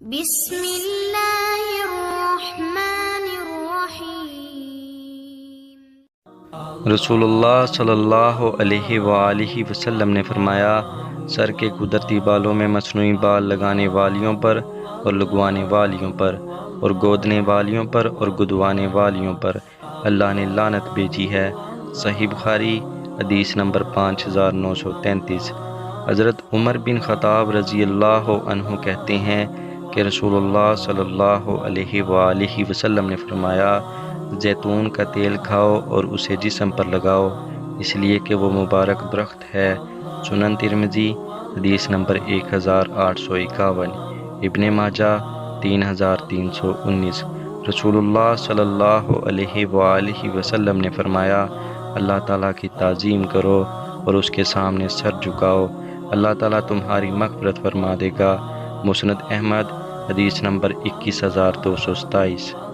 بسم اللہ الرحمن الرحیم۔ رسول اللہ صلی اللہ علیہ وآلہ وسلم نے فرمایا، سر کے قدرتی بالوں میں مصنوعی بال لگانے والیوں پر اور لگوانے والیوں پر اور گودنے والیوں پر اور گدوانے والیوں پر اللہ نے لعنت بھیجی ہے۔ صحیح بخاری حدیث نمبر 5933۔ حضرت عمر بن خطاب رضی اللہ عنہ کہتے ہیں کہ رسول اللہ صلی اللہ علیہ وآلہ وسلم نے فرمایا، زیتون کا تیل کھاؤ اور اسے جسم پر لگاؤ، اس لیے کہ وہ مبارک درخت ہے۔ سنن ترمذی حدیث نمبر 1851۔ ابن ماجہ 3319۔ رسول اللہ صلی اللہ علیہ وآلہ وسلم نے فرمایا، اللہ تعالیٰ کی تعظیم کرو اور اس کے سامنے سر جھکاؤ، اللہ تعالیٰ تمہاری مغفرت فرما دے گا۔ مسند احمد حدیث نمبر 21227۔